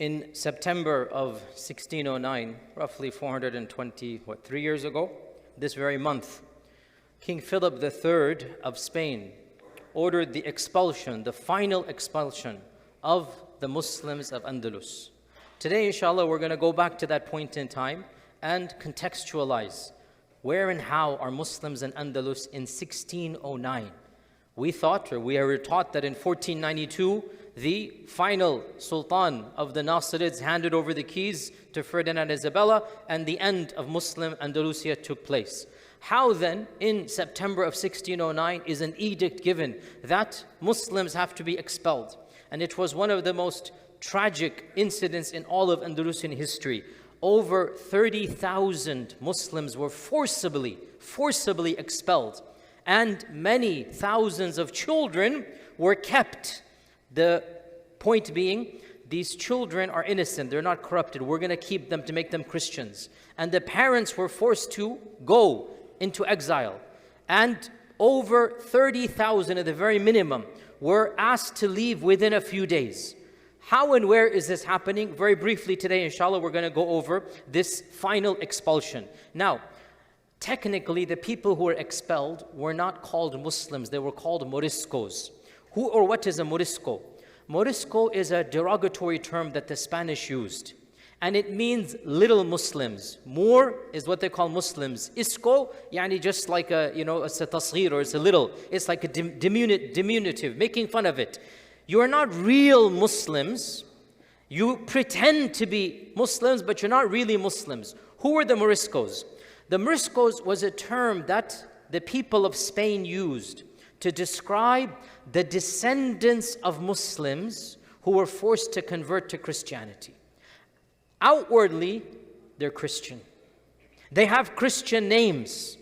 In September of 1609, roughly 423 years ago, this very month, King Philip III of Spain ordered the expulsion, the final expulsion of the Muslims of Andalus. Today, inshallah, we're going to go back to that point in time and contextualize where and how are Muslims in Andalus in 1609. We thought, or we were taught, that in 1492, the final Sultan of the Nasirids handed over the keys to Ferdinand and Isabella, and the end of Muslim Andalusia took place. How then, in September of 1609, is an edict given that Muslims have to be expelled? And it was one of the most tragic incidents in all of Andalusian history. Over 30,000 Muslims were forcibly expelled, and many thousands of children were kept. The point being, these children are innocent, they're not corrupted. We're going to keep them to make them Christians. And the parents were forced to go into exile. And over 30,000 at the very minimum were asked to leave within a few days. How and where is this happening? Very briefly today, inshallah, we're going to go over this final expulsion. Now, technically, the people who were expelled were not called Muslims, they were called Moriscos. Who or what is a Morisco? Morisco is a derogatory term that the Spanish used, and it means little Muslims. Mor is what they call Muslims. Isco, yani just like it's a tasghir, or it's a little. It's like a diminutive, making fun of it. You are not real Muslims. You pretend to be Muslims, but you're not really Muslims. Who were the Moriscos? The Moriscos was a term that the people of Spain used to describe the descendants of Muslims who were forced to convert to Christianity. Outwardly, they're Christian. They have Christian names.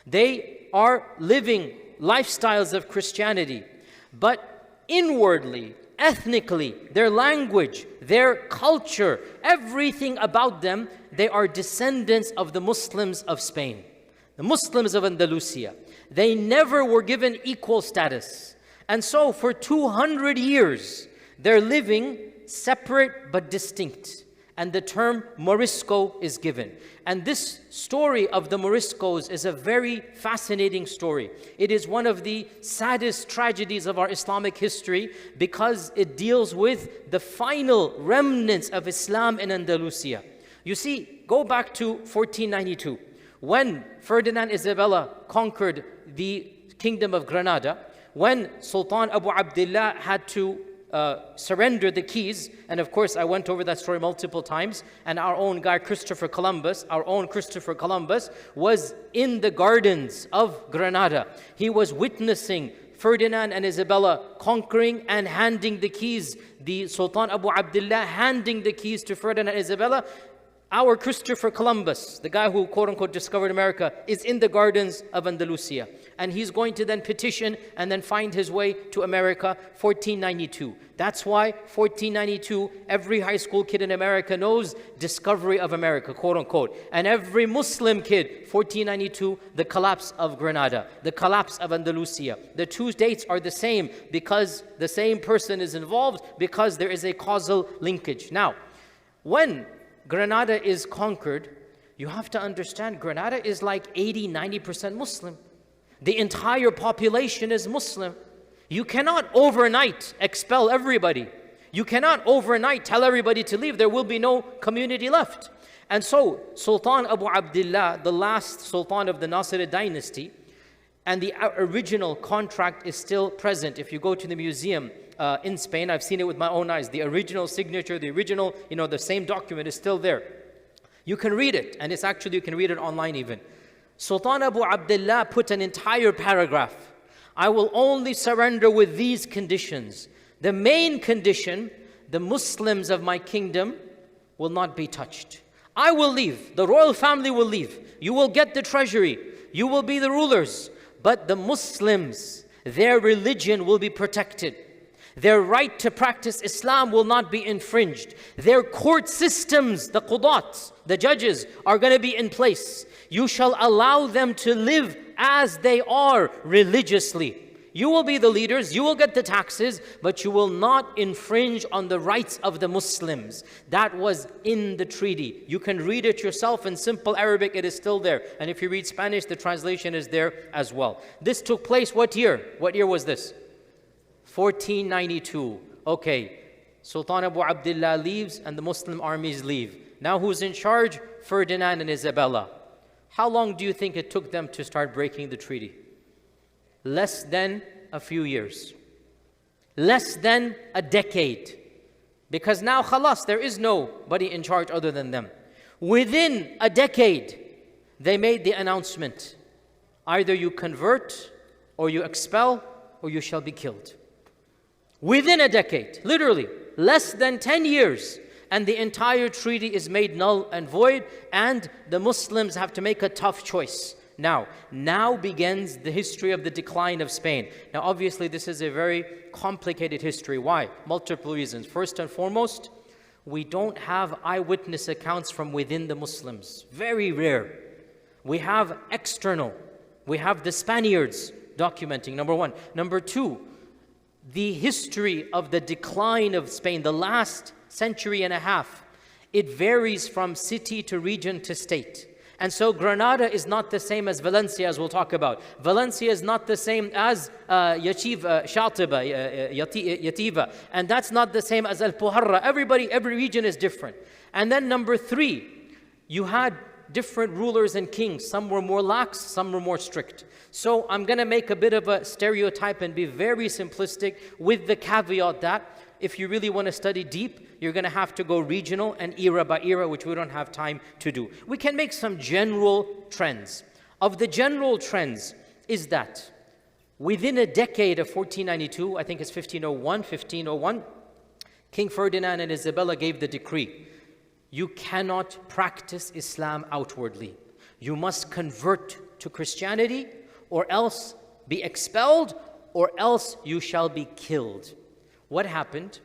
They are living lifestyles of Christianity. But inwardly, ethnically, their language, their culture, everything about them, they are descendants of the Muslims of Spain, the Muslims of Andalusia. They never were given equal status. And so for 200 years, they're living separate but distinct. And the term Morisco is given. And this story of the Moriscos is a very fascinating story. It is one of the saddest tragedies of our Islamic history because it deals with the final remnants of Islam in Andalusia. You see, go back to 1492. When Ferdinand Isabella conquered the kingdom of Granada, when Sultan Abu Abdullah had to surrender the keys, and of course I went over that story multiple times, and our own guy Christopher Columbus was in the gardens of Granada. He was witnessing Ferdinand and Isabella conquering and handing the keys, the Sultan Abu Abdullah handing the keys to Ferdinand and Isabella. Our Christopher Columbus, the guy who quote-unquote discovered America, is in the gardens of Andalusia. And he's going to then petition and then find his way to America, 1492. That's why 1492, every high school kid in America knows discovery of America, quote-unquote. And every Muslim kid, 1492, the collapse of Granada, the collapse of Andalusia. The two dates are the same because the same person is involved, because there is a causal linkage. Now, when Granada is conquered, you have to understand Granada is like 80-90% Muslim. The entire population is Muslim. You cannot overnight expel everybody. You cannot overnight tell everybody to leave. There will be no community left. And so Sultan Abu Abdullah, the last Sultan of the Nasirid dynasty, and the original contract is still present. If you go to the museum in Spain, I've seen it with my own eyes. The original signature, the original, the same document is still there. You can read it, and you can read it online even. Sultan Abu Abdullah put an entire paragraph. I will only surrender with these conditions. The main condition, the Muslims of my kingdom will not be touched. I will leave. The royal family will leave. You will get the treasury. You will be the rulers. But the Muslims, their religion will be protected. Their right to practice Islam will not be infringed. Their court systems, the qudat, the judges, are going to be in place. You shall allow them to live as they are religiously. You will be the leaders, you will get the taxes, but you will not infringe on the rights of the Muslims. That was in the treaty. You can read it yourself in simple Arabic, it is still there. And if you read Spanish, the translation is there as well. This took place what year? What year was this? 1492. Okay, Sultan Abu Abdullah leaves and the Muslim armies leave. Now who's in charge? Ferdinand and Isabella. How long do you think it took them to start breaking the treaty? Less than a few years. Less than a decade. Because now, khalas, there is nobody in charge other than them. Within a decade, they made the announcement. Either you convert, or you expel, or you shall be killed. Within a decade, literally, less than 10 years. And the entire treaty is made null and void, and the Muslims have to make a tough choice. Now begins the history of the decline of Spain. Now, obviously, this is a very complicated history. Why? Multiple reasons. First and foremost, we don't have eyewitness accounts from within the Muslims. Very rare. We have external. We have the Spaniards documenting, number one. Number two, the history of the decline of Spain, the last century and a half, it varies from city to region to state. And so Granada is not the same as Valencia, as we'll talk about. Valencia is not the same as Yativa. And that's not the same as Al-Puharra. Every region is different. And then number three, you had different rulers and kings. Some were more lax, some were more strict. So I'm going to make a bit of a stereotype and be very simplistic with the caveat that if you really want to study deep, you're going to have to go regional and era by era, which we don't have time to do. We can make some general trends. Of the general trends is that within a decade of 1492, I think it's 1501, King Ferdinand and Isabella gave the decree. You cannot practice Islam outwardly. You must convert to Christianity or else be expelled or else you shall be killed. What happened?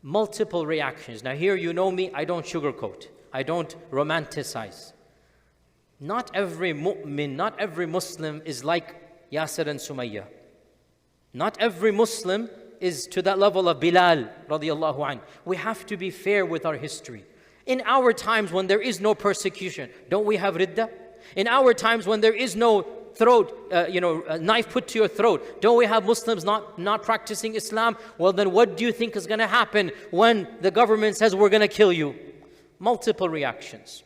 Multiple reactions. Now here, you know me, I don't sugarcoat. I don't romanticize. Not every mu'min, not every Muslim is like Yasir and Sumayya. Not every Muslim is to that level of Bilal radiallahu anh. We have to be fair with our history. In our times when there is no persecution, don't we have ridda? In our times when there is no a knife put to your throat, don't we have Muslims not practicing Islam? Well, then what do you think is going to happen when the government says we're going to kill you? Multiple reactions.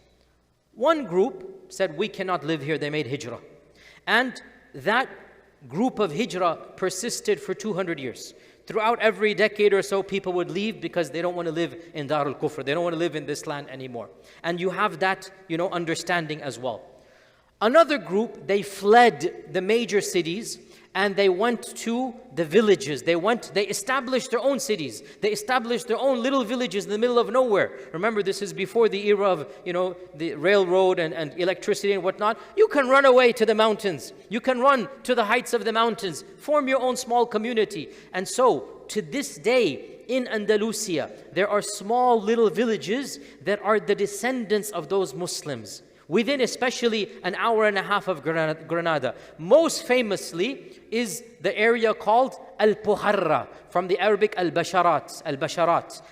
One group said we cannot live here. They made hijrah. And that group of hijrah persisted for 200 years. Throughout every decade or so, people would leave because they don't want to live in Darul Kufr. They don't want to live in this land anymore. And you have that, understanding as well. Another group, they fled the major cities and they went to the villages. They established their own cities. They established their own little villages in the middle of nowhere. Remember, this is before the era of, the railroad and electricity and whatnot. You can run away to the mountains. You can run to the heights of the mountains. Form your own small community. And so, to this day, in Andalusia, there are small little villages that are the descendants of those Muslims. Within especially an hour and a half of Granada. Most famously is the area called Al-Puharra, from the Arabic Al-Basharat,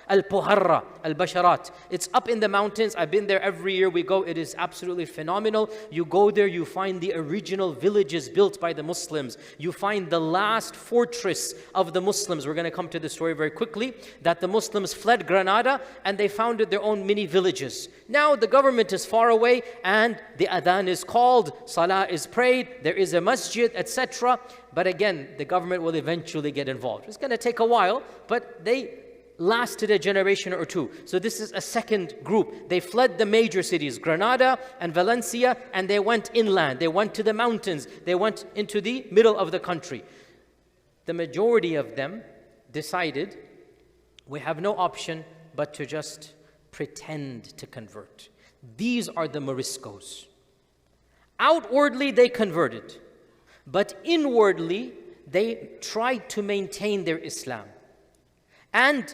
Al-Puharra, Al-Basharat. It's up in the mountains. I've been there every year we go. It is absolutely phenomenal. You go there, you find the original villages built by the Muslims. You find the last fortress of the Muslims. We're going to come to the story very quickly, that the Muslims fled Granada and they founded their own mini villages. Now the government is far away and the adhan is called, salah is prayed, there is a masjid, etc. But again, the government will eventually get involved. It's going to take a while, but they lasted a generation or two. So this is a second group. They fled the major cities, Granada and Valencia, and they went inland. They went to the mountains. They went into the middle of the country. The majority of them decided, we have no option but to just pretend to convert. These are the Moriscos. Outwardly, they converted. But inwardly, they tried to maintain their Islam. And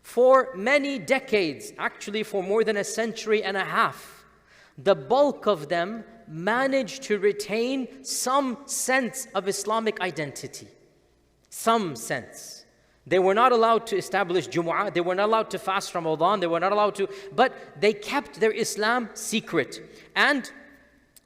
for many decades, actually for more than a century and a half, the bulk of them managed to retain some sense of Islamic identity. some sense. They were not allowed to establish Jumu'ah, they were not allowed to fast Ramadan, they were not allowed to, but they kept their Islam secret. And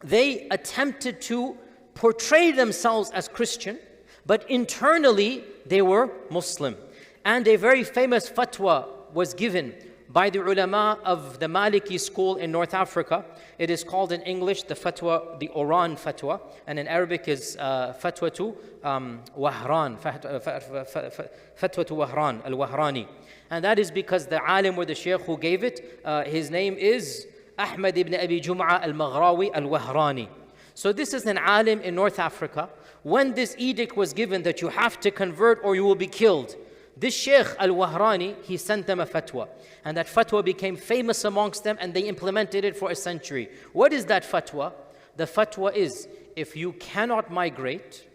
they attempted to portray themselves as Christian, but internally they were Muslim. And a very famous fatwa was given by the ulama of the Maliki school in North Africa. It is called in English the fatwa, the Oran fatwa, and in Arabic is fatwa to Wahran, fatwa to Wahran, al-Wahrani. And that is because the alim or the shaykh who gave it, his name is Ahmad ibn Abi Jum'a al-Maghrawi al-Wahrani. So this is an alim in North Africa. When this edict was given that you have to convert or you will be killed, this Shaykh al-Wahrani, he sent them a fatwa. And that fatwa became famous amongst them and they implemented it for a century. What is that fatwa? The fatwa is, if you cannot migrate,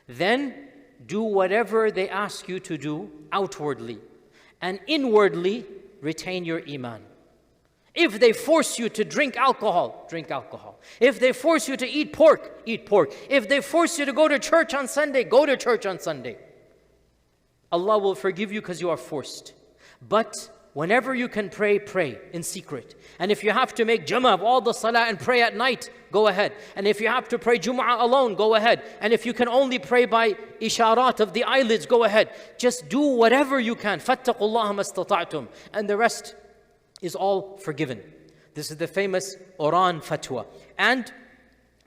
then do whatever they ask you to do outwardly. And inwardly, retain your iman. If they force you to drink alcohol, drink alcohol. If they force you to eat pork, eat pork. If they force you to go to church on Sunday, go to church on Sunday. Allah will forgive you because you are forced. But whenever you can pray, pray in secret. And if you have to make jama'ah of all the salah and pray at night, go ahead. And if you have to pray Jumu'ah alone, go ahead. And if you can only pray by isharat of the eyelids, go ahead. Just do whatever you can. فَاتَّقُوا اللَّهَ مَا اسْتَطَعْتُمْ. And the rest is all forgiven. This is the famous Oran fatwa. And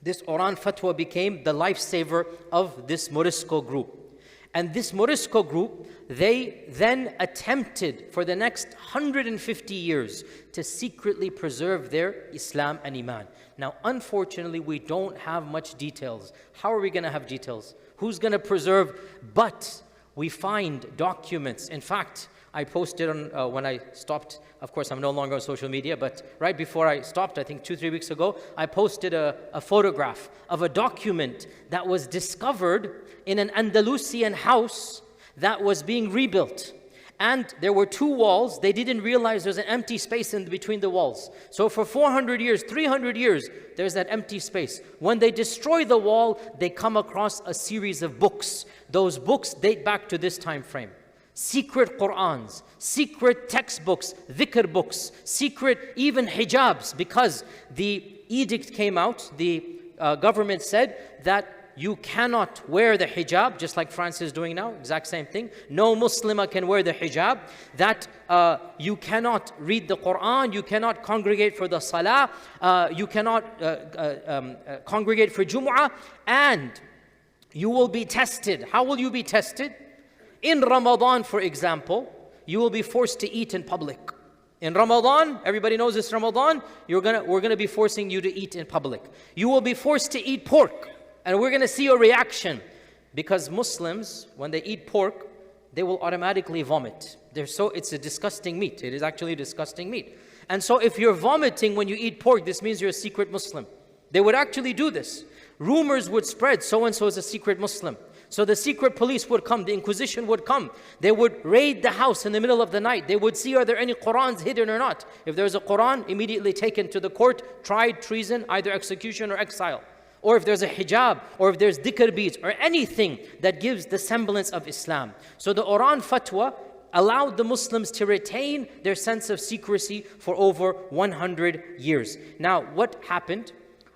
this Oran fatwa became the lifesaver of this Morisco group. And this Morisco group, they then attempted for the next 150 years to secretly preserve their Islam and Iman. Now, unfortunately, we don't have much details. How are we going to have details? Who's going to preserve? But we find documents. In fact, I posted on, when I stopped, of course I'm no longer on social media, but right before I stopped, I think 2-3 weeks ago, I posted a photograph of a document that was discovered in an Andalusian house that was being rebuilt. And there were 2 walls. They didn't realize there's an empty space in between the walls. So for 400 years, 300 years, there's that empty space. When they destroy the wall, they come across a series of books. Those books date back to this time frame. Secret Qur'ans, secret textbooks, dhikr books, secret even hijabs, because the edict came out, the government said that you cannot wear the hijab, just like France is doing now, exact same thing. No Muslimah can wear the hijab. That you cannot read the Quran, you cannot congregate for the salah, you cannot congregate for Jumu'ah, and you will be tested. How will you be tested? In Ramadan, for example, you will be forced to eat in public. In Ramadan, everybody knows it's Ramadan, we're gonna be forcing you to eat in public. You will be forced to eat pork, and we're gonna see your reaction. Because Muslims, when they eat pork, they will automatically vomit. It's a disgusting meat. It is actually disgusting meat. And so if you're vomiting when you eat pork, this means you're a secret Muslim. They would actually do this. Rumors would spread, so-and-so is a secret Muslim. So the secret police would come, the Inquisition would come. They would raid the house in the middle of the night. They would see, are there any Qurans hidden or not? If there's a Quran, immediately taken to the court, tried, treason, either execution or exile. Or if there's a hijab, or if there's dhikr beads, or anything that gives the semblance of Islam. So the Oran fatwa allowed the Muslims to retain their sense of secrecy for over 100 years. Now, what happened?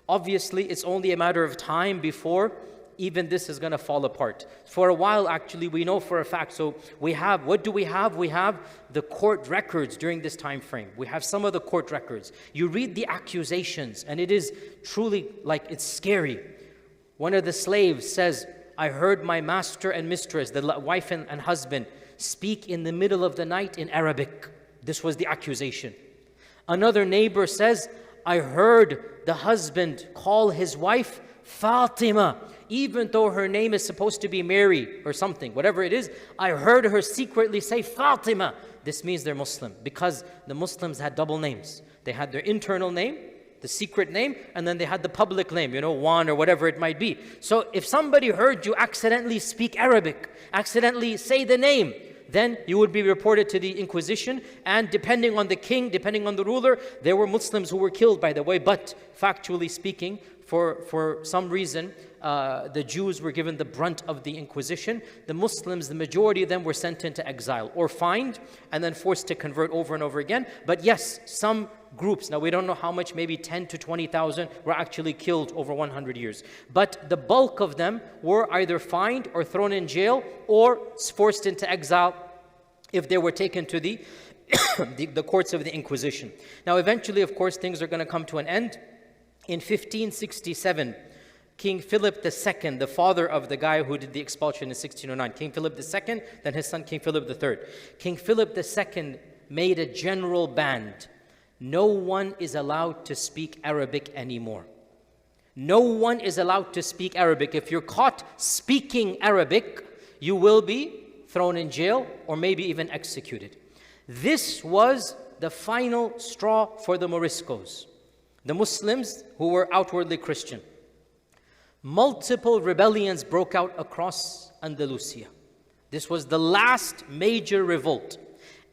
Obviously, it's only a matter of time before even this is going to fall apart. For a while, actually, we know for a fact. So we have, what do we have? We have the court records during this time frame. We have some of the court records. You read the accusations, and it is truly like it's scary. One of the slaves says, I heard my master and mistress, the wife and husband, speak in the middle of the night in Arabic. This was the accusation. Another neighbor says, I heard the husband call his wife Fatima, even though her name is supposed to be Mary or something, whatever it is. I heard her secretly say Fatima. This means they're Muslim, because the Muslims had double names. They had their internal name, the secret name, and then they had the public name, Juan or whatever it might be. So if somebody heard you accidentally speak Arabic, accidentally say the name, then you would be reported to the Inquisition, and depending on the king, depending on the ruler, there were Muslims who were killed, by the way, but factually speaking, for some reason, the Jews were given the brunt of the Inquisition. The Muslims, the majority of them were sent into exile or fined and then forced to convert over and over again. But yes, some groups, now we don't know how much, maybe 10 to 20,000 were actually killed over 100 years. But the bulk of them were either fined or thrown in jail or forced into exile if they were taken to the, the courts of the Inquisition. Now eventually, of course, things are going to come to an end. In 1567, King Philip II, the father of the guy who did the expulsion in 1609, King Philip II, then his son King Philip III. King Philip II made a general ban. No one is allowed to speak Arabic anymore. No one is allowed to speak Arabic. If you're caught speaking Arabic, you will be thrown in jail or maybe even executed. This was the final straw for the Moriscos, the Muslims who were outwardly Christian. Multiple rebellions broke out across Andalusia. This was the last major revolt.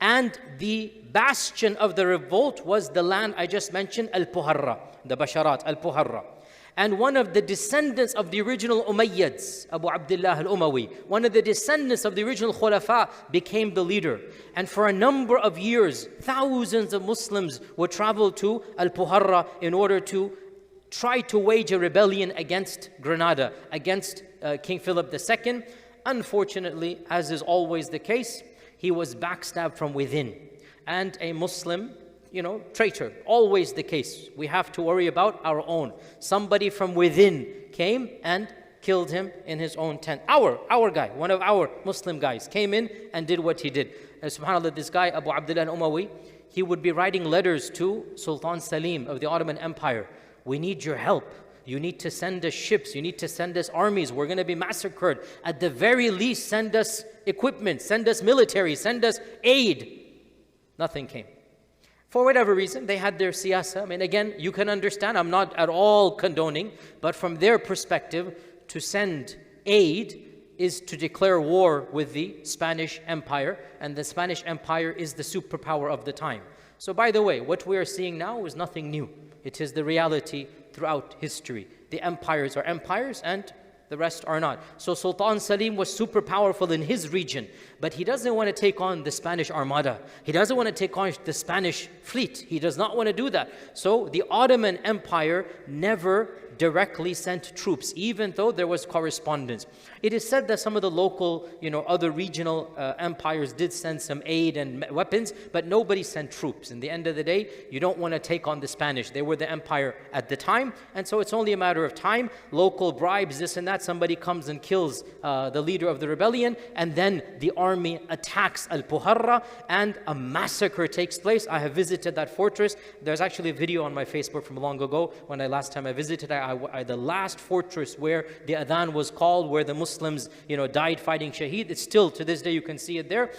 And the bastion of the revolt was the land I just mentioned, Al-Puharra, the Basharat, Al-Puharra. And one of the descendants of the original Umayyads, Abu Abdullah al-Umawi, one of the descendants of the original Khulafa became the leader. And for a number of years, thousands of Muslims would travel to Al-Puharra in order to try to wage a rebellion against Granada, against King Philip II. Unfortunately, as is always the case, he was backstabbed from within. And a Muslim, traitor, always the case. We have to worry about our own. Somebody from within came and killed him in his own tent. Our guy, one of our Muslim guys, came in and did what he did. And subhanAllah, this guy, Abu Abdullah al-Umawi, he would be writing letters to Sultan Salim of the Ottoman Empire. We need your help. You need to send us ships. You need to send us armies. We're going to be massacred. At the very least, send us equipment, send us military, send us aid. Nothing came. For whatever reason, they had their siyasa. I mean, again, you can understand, I'm not at all condoning, but from their perspective, to send aid is to declare war with the Spanish Empire, and the Spanish Empire is the superpower of the time. So by the way, what we are seeing now is nothing new. It is the reality throughout history. The empires are empires and the rest are not. So Sultan Salim was super powerful in his region, but he doesn't want to take on the Spanish Armada. He doesn't want to take on the Spanish fleet. He does not want to do that. So the Ottoman Empire never directly sent troops, even though there was correspondence. It is said that some of the local, other regional empires did send some aid and weapons, but nobody sent troops. In the end of the day, you don't want to take on the Spanish. They were the empire at the time, and so it's only a matter of time. Local bribes, this and that, somebody comes and kills the leader of the rebellion, and then the army attacks Al-Puharra, and a massacre takes place. I have visited that fortress. There's actually a video on my Facebook from long ago when last time I visited. The last fortress where the adhan was called, where the Muslims, died fighting shaheed. It's still, to this day, you can see it there.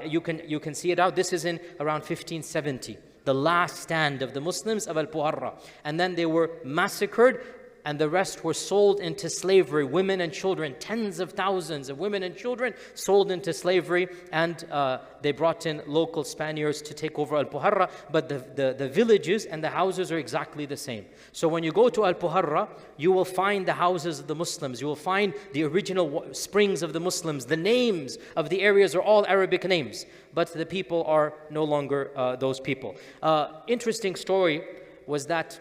You can see it out. This is in around 1570, the last stand of the Muslims of Al-Puharra. And then they were massacred, and the rest were sold into slavery. Women and children, tens of thousands of women and children sold into slavery, and they brought in local Spaniards to take over Al-Puharra, but the villages and the houses are exactly the same. So when you go to Al-Puharra, you will find the houses of the Muslims, you will find the original springs of the Muslims, the names of the areas are all Arabic names, but the people are no longer those people. Interesting story was that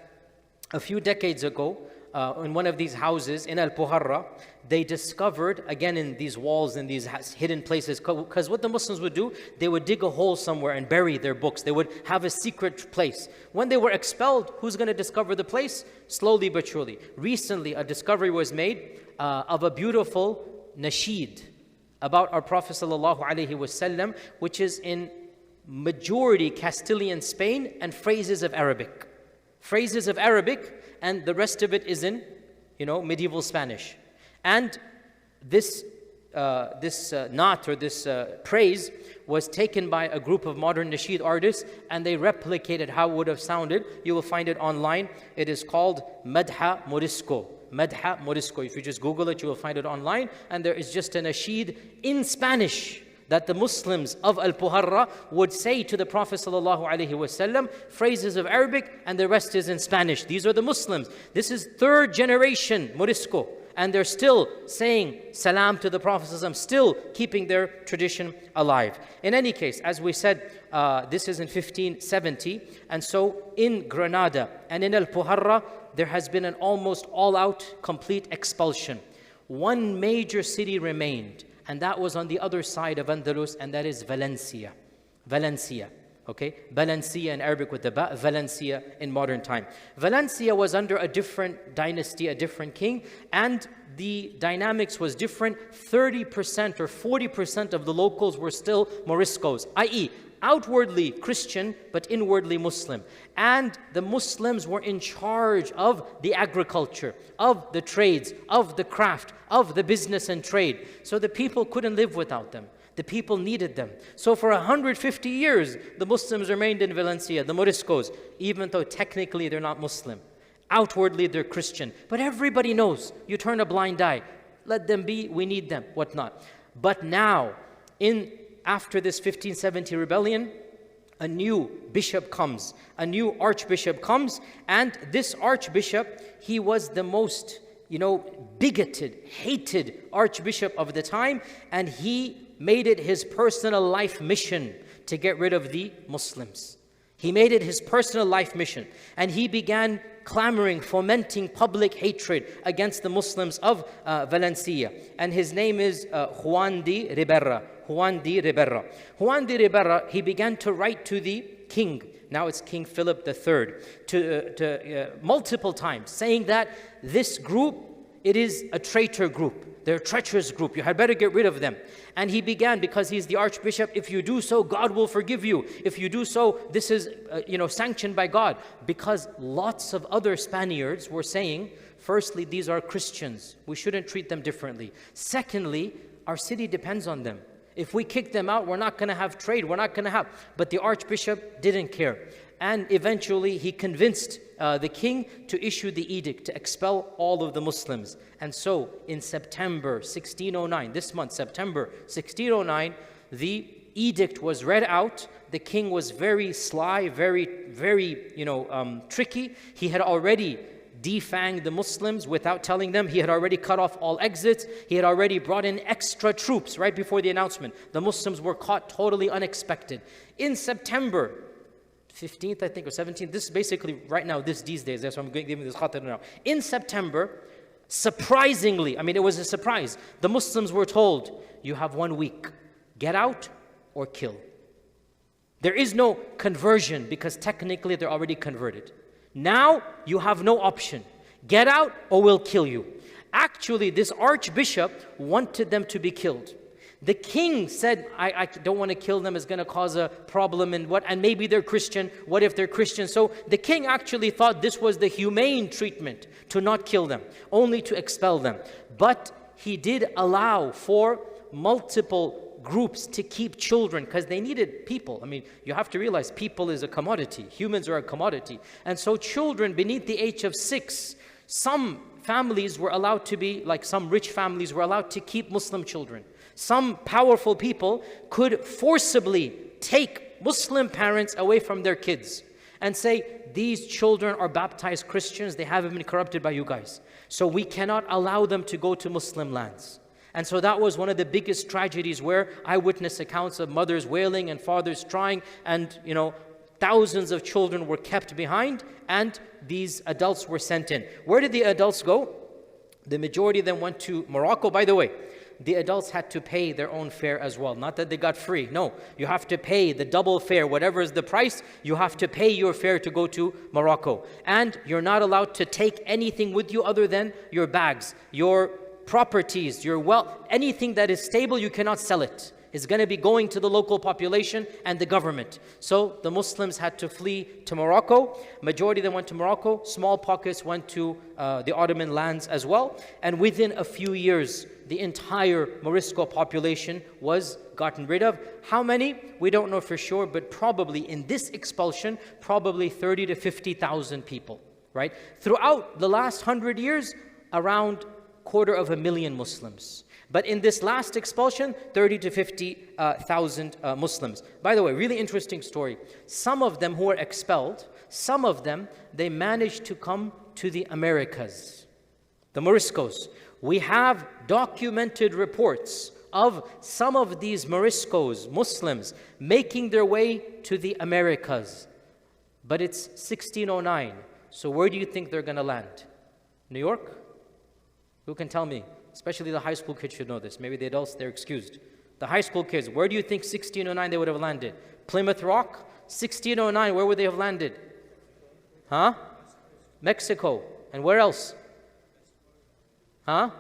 a few decades ago, in one of these houses in Al-Puharra, they discovered, again in these walls, in these hidden places, because what the Muslims would do, they would dig a hole somewhere and bury their books. They would have a secret place. When they were expelled, who's going to discover the place? Slowly but surely. Recently, a discovery was made of a beautiful nasheed about our Prophet ﷺ, which is in majority Castilian Spain and phrases of Arabic. Phrases of Arabic, and the rest of it is in, medieval Spanish. And this naat or this praise was taken by a group of modern nasheed artists, and they replicated how it would have sounded. You will find it online. It is called Madha Morisco. Madha Morisco. If you just Google it, you will find it online. And there is just a nasheed in Spanish that the Muslims of Al-Puharra would say to the Prophet ﷺ phrases of Arabic and the rest is in Spanish. These are the Muslims. This is third generation Morisco. And they're still saying salam to the Prophet ﷺ, still keeping their tradition alive. In any case, as we said, this is in 1570. And so in Granada and in Al-Puharra, there has been an almost all-out complete expulsion. One major city remained, and that was on the other side of Andalus, and that is Valencia. Valencia. Okay, Valencia in Arabic with the ba, Valencia in modern time. Valencia was under a different dynasty, a different king, and the dynamics was different. 30% or 40% of the locals were still Moriscos, i.e., outwardly Christian, but inwardly Muslim. And the Muslims were in charge of the agriculture, of the trades, of the craft, of the business and trade. So the people couldn't live without them. The people needed them. So for 150 years, the Muslims remained in Valencia, the Moriscos, even though technically they're not Muslim. Outwardly, they're Christian. But everybody knows, you turn a blind eye. Let them be, we need them, whatnot. But now, after this 1570 rebellion, a new bishop comes, a new archbishop comes, and this archbishop, he was the most, bigoted, hated archbishop of the time, and he made it his personal life mission to get rid of the Muslims. He made it his personal life mission, and he began clamoring, fomenting public hatred against the Muslims of Valencia. And his name is Juan de Ribera. Juan de Ribera. Juan de Ribera, he began to write to the king, now it's King Philip III, multiple times, saying that this group, it is a traitor group. They're a treacherous group. You had better get rid of them. And he began, because he's the archbishop, if you do so, God will forgive you. If you do so, this is, sanctioned by God. Because lots of other Spaniards were saying, firstly, these are Christians. We shouldn't treat them differently. Secondly, our city depends on them. If we kick them out, we're not going to have trade. We're not going to have. But the archbishop didn't care. And eventually, he convinced the king to issue the edict to expel all of the Muslims. And so, in September 1609, this month, September 1609, the edict was read out. The king was very sly, very, tricky. He had already defanged the Muslims without telling them. He had already cut off all exits. He had already brought in extra troops right before the announcement. The Muslims were caught totally unexpected. In September 15th, I think, or 17th, this is basically right now, these days, that's why I'm giving this khatir now. In September, surprisingly, it was a surprise, the Muslims were told, you have 1 week, get out or kill. There is no conversion because technically they're already converted. Now you have no option. Get out or we'll kill you. Actually, this archbishop wanted them to be killed. The king said, I don't want to kill them, it's going to cause a problem, and maybe they're Christian. What if they're Christian? So the king actually thought this was the humane treatment, to not kill them, only to expel them. But he did allow for multiple groups to keep children because they needed people. You have to realize people is a commodity. Humans are a commodity. And so children beneath the age of 6, some families were allowed to be, like some rich families were allowed to keep Muslim children. Some powerful people could forcibly take Muslim parents away from their kids and say, these children are baptized Christians, they haven't been corrupted by you guys. So we cannot allow them to go to Muslim lands. And so that was one of the biggest tragedies, where eyewitness accounts of mothers wailing and fathers trying, and thousands of children were kept behind, and these adults were sent in. Where did the adults go? The majority of them went to Morocco. By the way, the adults had to pay their own fare as well. Not that they got free. No, you have to pay the double fare. Whatever is the price, you have to pay your fare to go to Morocco. And you're not allowed to take anything with you other than your bags, your properties, your wealth. Anything that is stable, you cannot sell it. It's going to be going to the local population and the government. So the Muslims had to flee to Morocco. Majority of them went to Morocco. Small pockets went to the Ottoman lands as well. And within a few years, the entire Morisco population was gotten rid of. How many? We don't know for sure, but probably in this expulsion, probably 30 to 50,000 people, right? Throughout the last 100 years, around 250,000 Muslims. But in this last expulsion, 30 to 50,000 Muslims. By the way, really interesting story. Some of them who were expelled, some of them, they managed to come to the Americas, the Moriscos. We have documented reports of some of these Moriscos, Muslims, making their way to the Americas. But it's 1609. So where do you think they're going to land? New York? Who can tell me? Especially the high school kids should know this. Maybe the adults, they're excused. The high school kids, where do you think 1609 they would have landed? Plymouth Rock? 1609, where would they have landed? Huh? Mexico. And where else? Huh?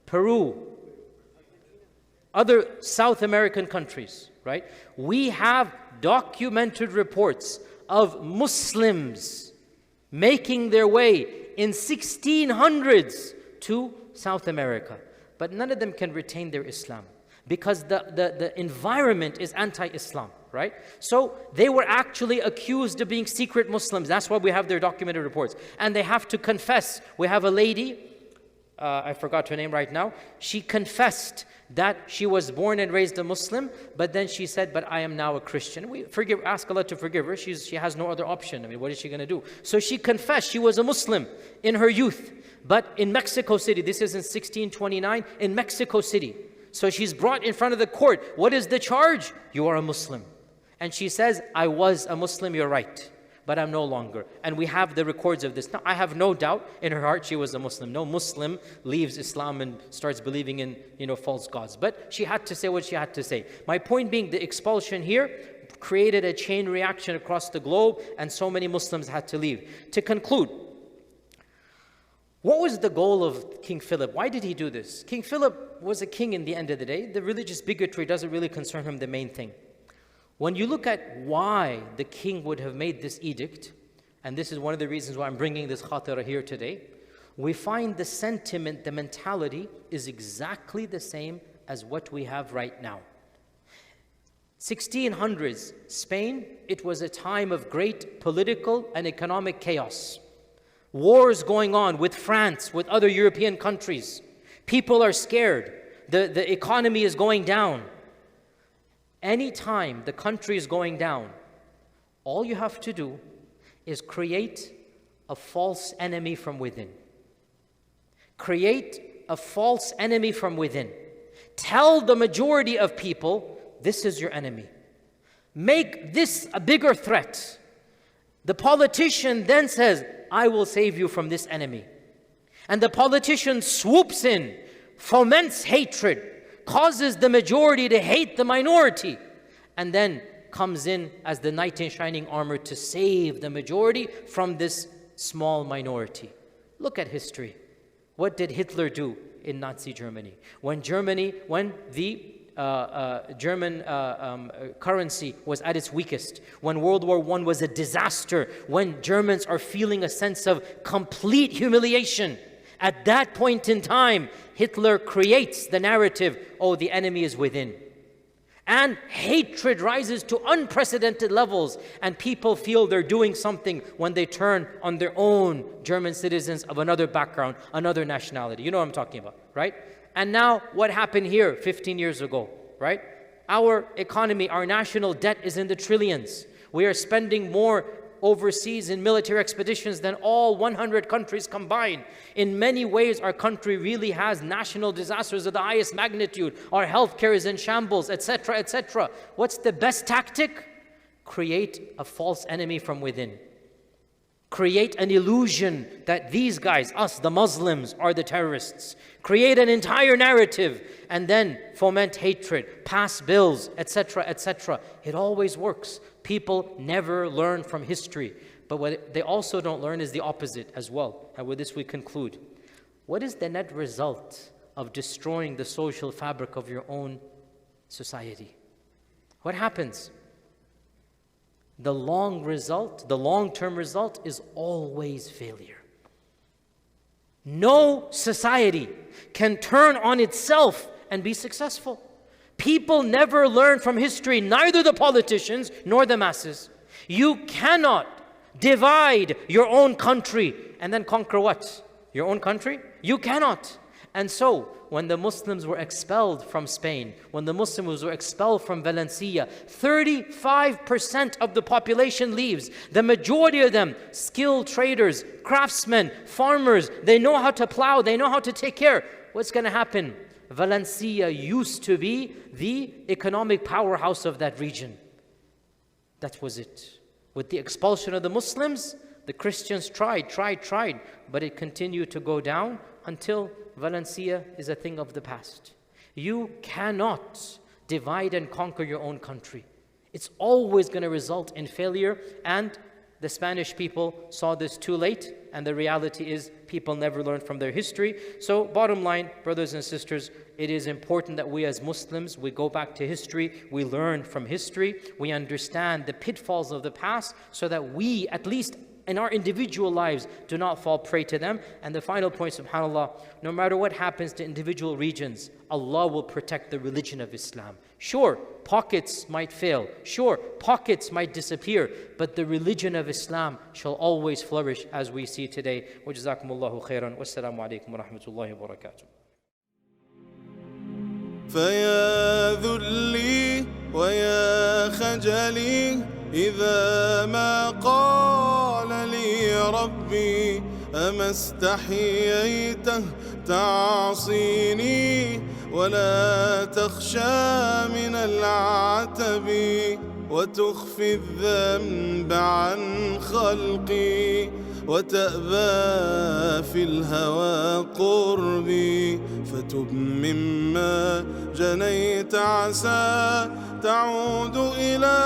Peru, other South American countries, right? We have documented reports of Muslims making their way in 1600s to South America. But none of them can retain their Islam because the environment is anti-Islam, right? So they were actually accused of being secret Muslims. That's why we have their documented reports. And they have to confess. We have a lady, I forgot her name right now. She confessed that she was born and raised a Muslim, but then she said, but I am now a Christian. We ask Allah to forgive her. She has no other option. I mean, what is she going to do? So she confessed she was a Muslim in her youth. But in Mexico City, this is in 1629, in Mexico City. So she's brought in front of the court. What is the charge? You are a Muslim. And she says, I was a Muslim, you're right, but I'm no longer. And we have the records of this. Now, I have no doubt in her heart she was a Muslim. No Muslim leaves Islam and starts believing in, false gods. But she had to say what she had to say. My point being, the expulsion here created a chain reaction across the globe, and so many Muslims had to leave. To conclude, what was the goal of King Philip? Why did he do this? King Philip was a king in the end of the day. The religious bigotry doesn't really concern him, the main thing. When you look at why the king would have made this edict, and this is one of the reasons why I'm bringing this khatira here today, we find the sentiment, the mentality is exactly the same as what we have right now. 1600s, Spain, it was a time of great political and economic chaos. Wars going on with France, with other European countries. People are scared. The economy is going down. Anytime the country is going down, all you have to do is create a false enemy from within. Create a false enemy from within. Tell the majority of people, this is your enemy. Make this a bigger threat. The politician then says, I will save you from this enemy. And the politician swoops in, foments hatred, causes the majority to hate the minority, and then comes in as the knight in shining armor to save the majority from this small minority. Look at history. What did Hitler do in Nazi Germany? When the German currency was at its weakest, when World War I was a disaster, when Germans are feeling a sense of complete humiliation, at that point in time, Hitler creates the narrative, oh, the enemy is within. And hatred rises to unprecedented levels, and people feel they're doing something when they turn on their own German citizens of another background, another nationality. You know what I'm talking about, right? And now what happened here 15 years ago, right? Our economy, our national debt is in the trillions. We are spending more overseas in military expeditions than all 100 countries combined. In many ways, our country really has national disasters of the highest magnitude. Our healthcare is in shambles, etc., etc. What's the best tactic? Create a false enemy from within. Create an illusion that these guys, us, the Muslims, are the terrorists. Create an entire narrative and then foment hatred, pass bills, etc., etc. It always works. People never learn from history. But what they also don't learn is the opposite as well. And with this we conclude. What is the net result of destroying the social fabric of your own society? What happens? The long-term result is always failure. No society can turn on itself and be successful. People never learn from history, neither the politicians nor the masses. You cannot divide your own country and then conquer what? Your own country? You cannot. And so, when the Muslims were expelled from Spain, when the Muslims were expelled from Valencia, 35% of the population leaves. The majority of them, skilled traders, craftsmen, farmers, they know how to plow, they know how to take care. What's going to happen? Valencia used to be the economic powerhouse of that region. That was it. With the expulsion of the Muslims, the Christians tried, but it continued to go down until Valencia is a thing of the past. You cannot divide and conquer your own country. It's always going to result in failure, and the Spanish people saw this too late, and the reality is people never learn from their history. So bottom line, brothers and sisters, it is important that we as Muslims, we go back to history, we learn from history, we understand the pitfalls of the past so that we, at least in our individual lives, do not fall prey to them. And the final point, subhanAllah, no matter what happens to individual regions, Allah will protect the religion of Islam. Sure, pockets might fail. Sure, pockets might disappear. But the religion of Islam shall always flourish as we see today. Wa jazakumullahu khairan. Wassalamu alaikum wa rahmatullahi wa barakatuh. فيا ذلي ويا خجلي إذا ما قال لي ربي أما استحييته تعصيني ولا تخشى من العتب وتخفي الذنب عن خلقي وتأبى في الهوى قربي فتب مما جنيت عسى تعود إلى